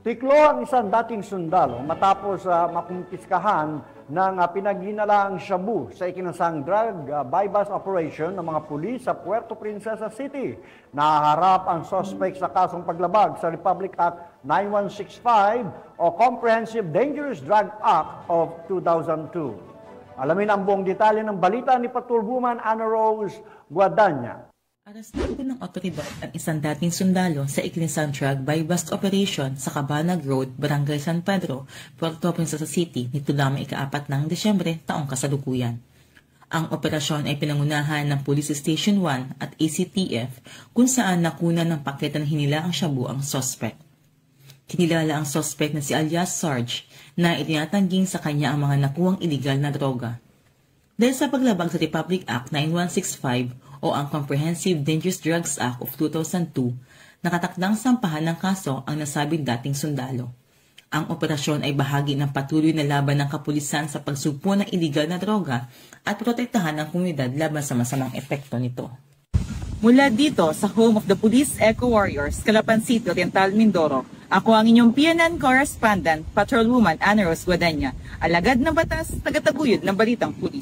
Tiklo ang isang dating sundalo matapos makumpiskahan ng pinaghinalaang shabu sa ikinasang drug buy-bust operation ng mga pulis sa Puerto Princesa City. Nahaharap ang suspect sa kasong paglabag sa Republic Act 9165 o Comprehensive Dangerous Drug Act of 2002. Alamin ang buong detalye ng balita ni Patrolwoman Ana Rose Guadagna. Arestado ng otoridad ang isang dating sundalo sa ikinisang drug buy-bust operation sa Cabanag Road, Barangay San Pedro, Puerto Princesa City nito lamang ika-4 ng Desyembre taong kasalukuyan. Ang operasyon ay pinangunahan ng Police Station 1 at ACTF kung saan nakuna ng paketa ng hinila ang shabu ang suspect. Kinilala ang suspect na si alias Sarge na itinatangging sa kanya ang mga nakuwang iligal na droga. Dahil sa paglabag sa Republic Act 9165 o ang Comprehensive Dangerous Drugs Act of 2002, nakatakdang sampahan ng kaso ang nasabing dating sundalo. Ang operasyon ay bahagi ng patuloy na laban ng kapulisan sa pagsugpo ng iligal na droga at protektahan ng komunidad laban sa masamang epekto nito. Mula dito sa home of the Police Eco Warriors, Calapan City, Oriental, Mindoro, ako ang inyong PNN correspondent, Patrolwoman Ana Rose Guadagna, alagad ng batas, tagataguyod ng balitang pulis.